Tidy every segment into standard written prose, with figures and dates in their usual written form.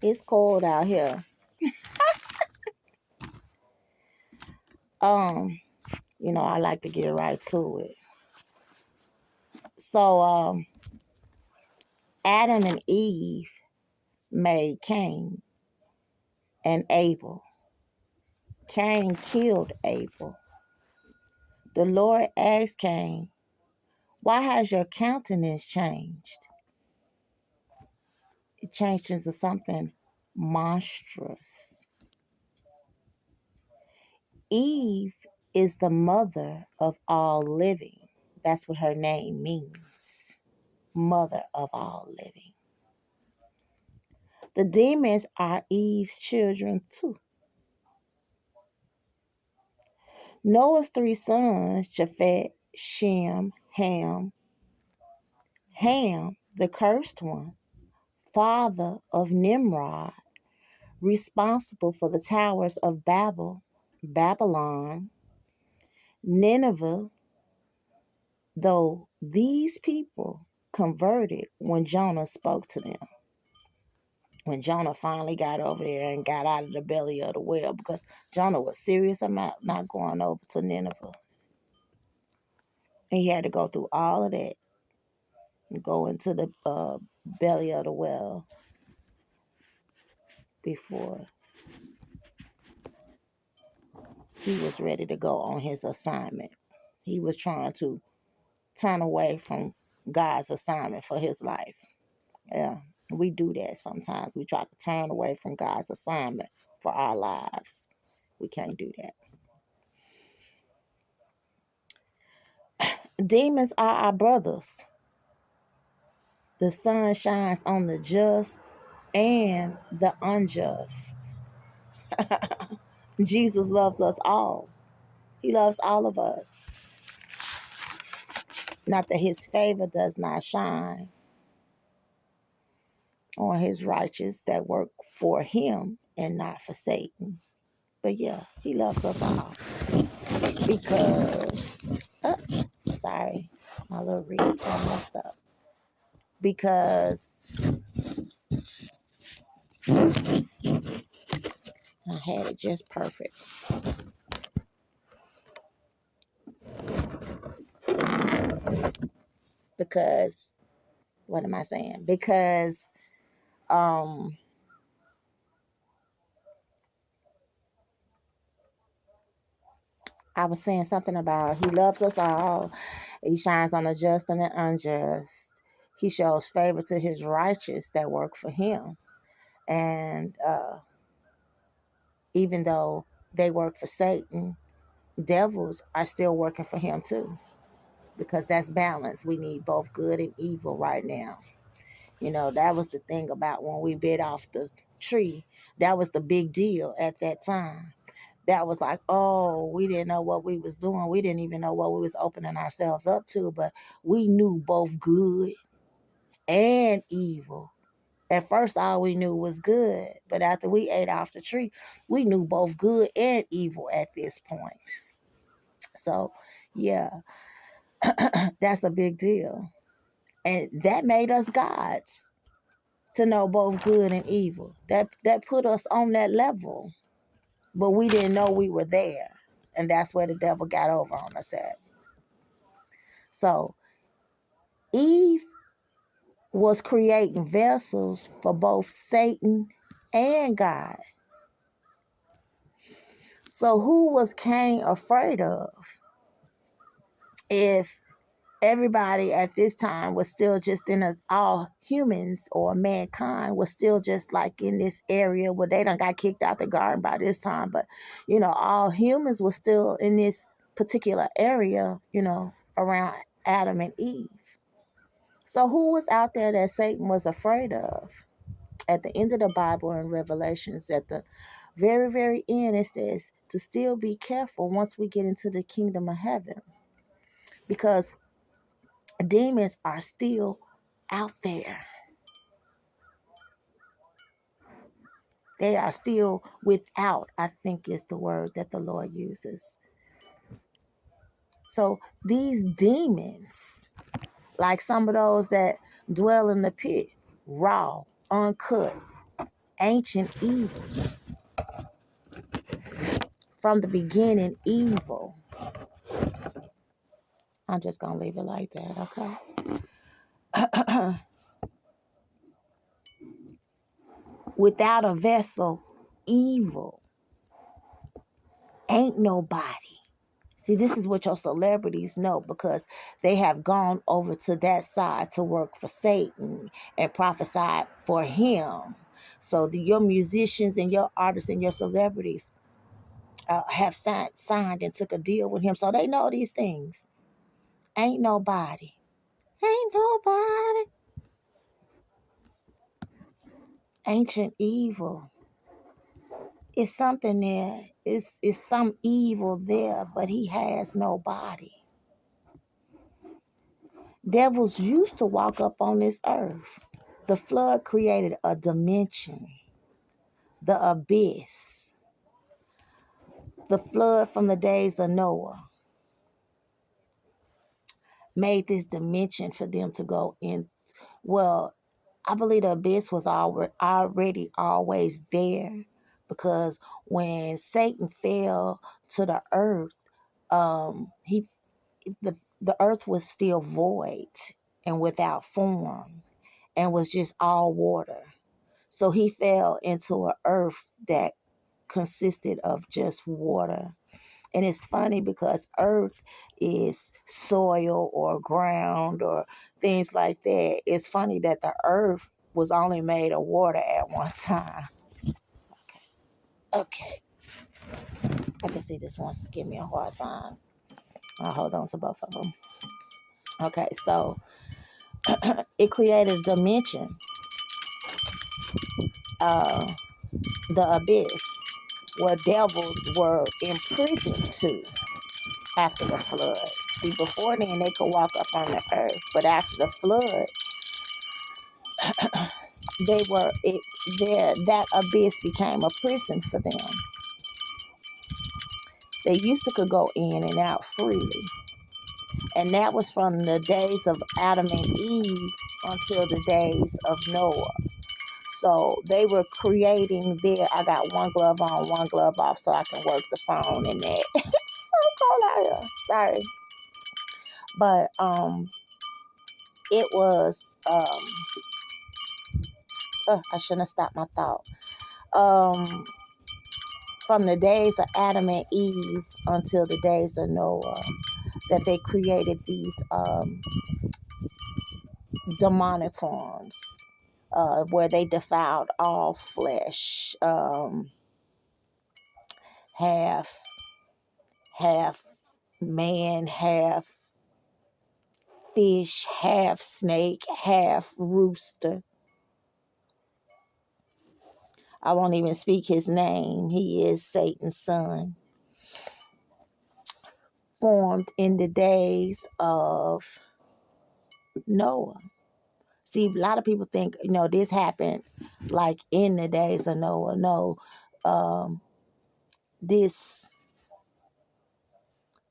It's cold out here. Um, I like to get right to it. So, Adam and Eve made Cain and Abel. Cain killed Abel. The Lord asked Cain, "Why has your countenance changed?" It changed into something monstrous. Eve is the mother of all living. That's what her name means. Mother of all living. The demons are Eve's children too. Noah's three sons, Japheth, Shem, Ham. Ham, the cursed one, father of Nimrod, responsible for the towers of Babylon, Nineveh, though these people converted when Jonah spoke to them. When Jonah finally got over there and got out of the belly of the whale, because Jonah was serious about not going over to Nineveh. And he had to go through all of that and go into the belly of the whale before he was ready to go on his assignment. He was trying to turn away from God's assignment for his life. Yeah, we do that sometimes. We try to turn away from God's assignment for our lives. We can't do that. Demons are our brothers. The sun shines on the just and the unjust. Jesus loves us all. He loves all of us. Not that his favor does not shine on his righteous that work for him and not for Satan. But yeah, he loves us all. Because, sorry, my little reed messed up. Because I had it just perfect. Because, what am I saying? Because, I was saying something about he loves us all. He shines on the just and the unjust. He shows favor to his righteous that work for him. And even though they work for Satan, devils are still working for him too. Because that's balance. We need both good and evil right now. That was the thing about when we bit off the tree. That was the big deal at that time. That was like, oh, we didn't know what we was doing. We didn't even know what we was opening ourselves up to, but we knew both good and evil. At first, all we knew was good, but after we ate off the tree, we knew both good and evil at this point. So, yeah, that's a big deal. And that made us gods to know both good and evil. That put us on that level, but we didn't know we were there. And that's where the devil got over on us at. So Eve was creating vessels for both Satan and God. So who was Cain afraid of? If everybody at this time was still just all humans or mankind was still just like in this area where they done got kicked out the garden by this time. But, all humans were still in this particular area, around Adam and Eve. So who was out there that Satan was afraid of? At the end of the Bible in Revelations, at the very, very end, it says to still be careful once we get into the kingdom of heaven. Because demons are still out there. They are still without, I think is the word that the Lord uses. So these demons, like some of those that dwell in the pit, raw, uncut, Ancient evil. From the beginning, evil. I'm just going to leave it like that, okay? Without a vessel, evil. Ain't nobody. See, this is what your celebrities know because they have gone over to that side to work for Satan and prophesied for him. So your musicians and your artists and your celebrities have signed and took a deal with him. So they know these things. Ain't nobody. Ain't nobody. Ancient evil. It's something there. It's some evil there, but he has no body. Devils used to walk up on this earth. The flood created a dimension, the abyss. The flood from the days of Noah made this dimension for them to go in. Well, I believe the abyss was already always there because when Satan fell to the earth, he the earth was still void and without form and was just all water. So he fell into an earth that consisted of just water. And it's funny because earth is soil or ground or things like that. It's funny that the earth was only made of water at one time. Okay. I can see this wants to give me a hard time. I'll hold on to both of them. Okay, so it created a dimension, uh, the abyss, where devils were imprisoned to after the flood. See, before then they could walk up on the earth, but after the flood, they were there. That abyss became a prison for them. They used to could go in and out freely, and that was from the days of Adam and Eve until the days of Noah. So they were creating there. I got one glove on, one glove off, so I can work the phone and that. So cold out here. Sorry, but it was I shouldn't have stopped my thought. Um, from the days of Adam and Eve until the days of Noah, that they created these demonic forms where they defiled all flesh, half half man, half fish, half snake, half rooster. I won't even speak his name. He is Satan's son. Formed in the days of Noah. See, a lot of people think, this happened like in the days of Noah. No, this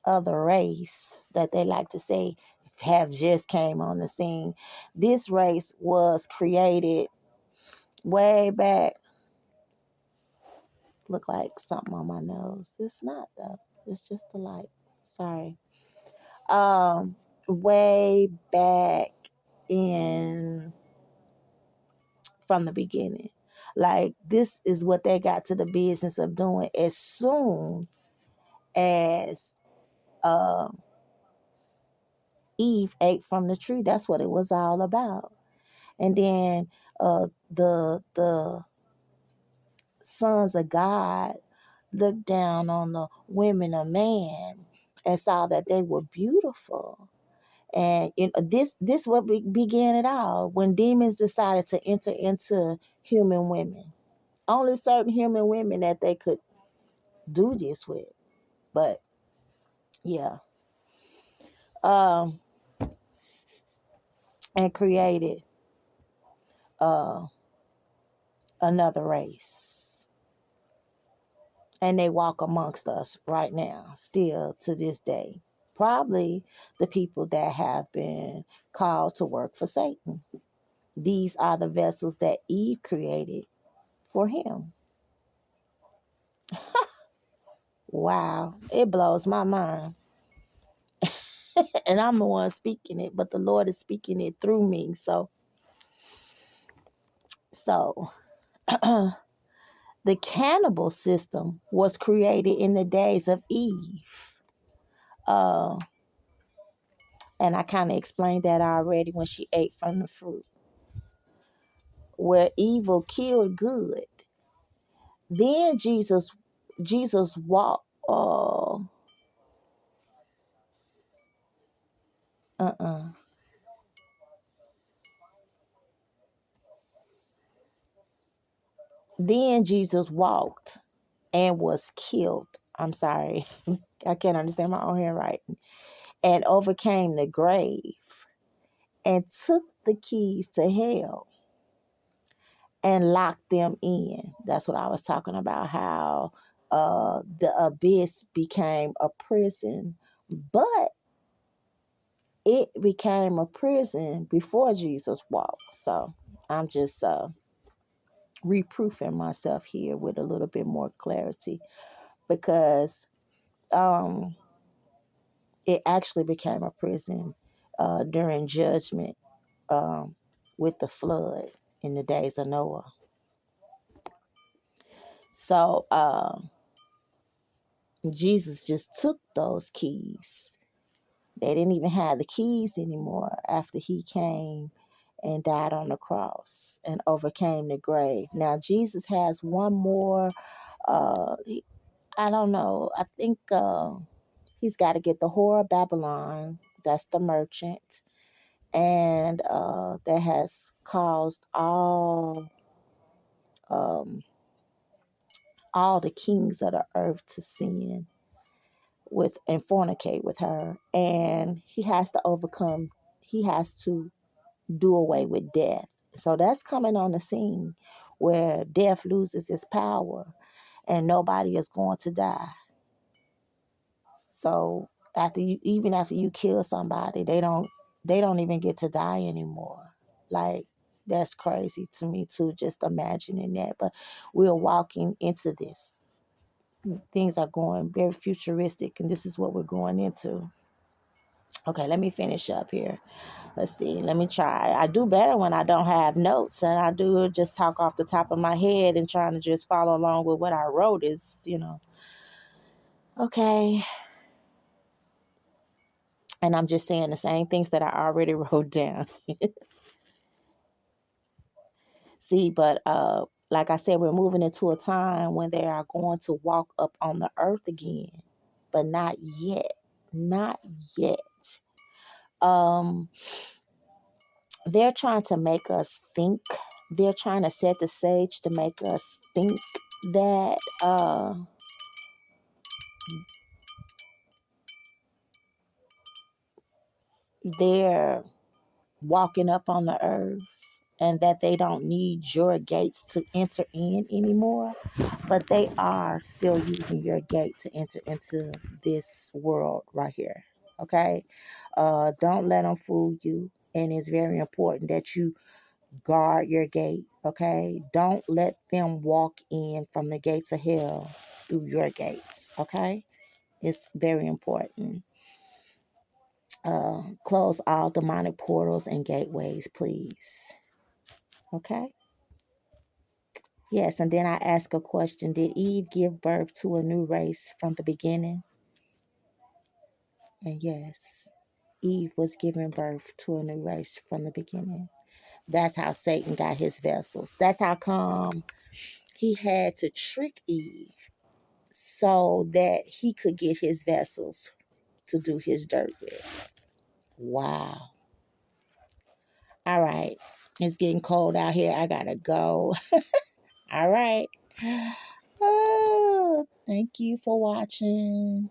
other race that they like to say have just came on the scene. This race was created way back. Look like something on my nose. It's not though. It's just the light. Sorry. Way back in from the beginning. Like this is what they got to the business of doing as soon as Eve ate from the tree. That's what it was all about. And then the sons of God looked down on the women of man and saw that they were beautiful. And this what began it all when demons decided to enter into human women. Only certain human women that they could do this with. But yeah, um, and created uh, another race, and they walk amongst us right now, still to this day. Probably the people that have been called to work for Satan. These are the vessels that Eve created for him. Wow, it blows my mind. And I'm the one speaking it, but the Lord is speaking it through me. So the cannibal system was created in the days of Eve. Uh, and I kind of explained that already when she ate from the fruit, where evil killed good. Then Jesus walked. Uh. Then Jesus walked and was killed. I'm sorry, I can't understand my own handwriting. And overcame the grave and took the keys to hell and locked them in. That's what I was talking about, how the abyss became a prison, but it became a prison before Jesus walked. So I'm just reproofing myself here with a little bit more clarity, because um, it actually became a prison during judgment, um, with the flood in the days of Noah. So Jesus just took those keys. They didn't even have the keys anymore after he came and died on the cross and overcame the grave. Now Jesus has one more. I don't know. I think he's got to get the whore of Babylon. That's the merchant, and that has caused um, all the kings of the earth to sin with and fornicate with her. And he has to overcome. He has to do away with death. So that's coming on the scene, where death loses its power and nobody is going to die. So even after you kill somebody, they don't even get to die anymore. Like, that's crazy to me too, just imagining that. But we're walking into this. Things are going very futuristic, and this is what we're going into. Okay, let me finish up here. Let's see. Let me try. I do better when I don't have notes, and I do just talk off the top of my head and trying to just follow along with what I wrote is. Okay. And I'm just saying the same things that I already wrote down. See, but like I said, we're moving into a time when they are going to walk up on the earth again, but not yet. Not yet. Um, they're trying to make us think. They're trying to set the stage to make us think that they're walking up on the earth and that they don't need your gates to enter in anymore, but they are still using your gate to enter into this world right here. Okay? Don't let them fool you. And it's very important that you guard your gate. Okay? Don't let them walk in from the gates of hell through your gates. Okay? It's very important. Close all demonic portals and gateways, please. Okay? Yes, and then I ask a question. Did Eve give birth to a new race from the beginning? And yes, Eve was giving birth to a new race from the beginning. That's how Satan got his vessels. That's how come he had to trick Eve so that he could get his vessels to do his dirt with. Wow. All right. It's getting cold out here. I gotta go. All right. Oh, thank you for watching.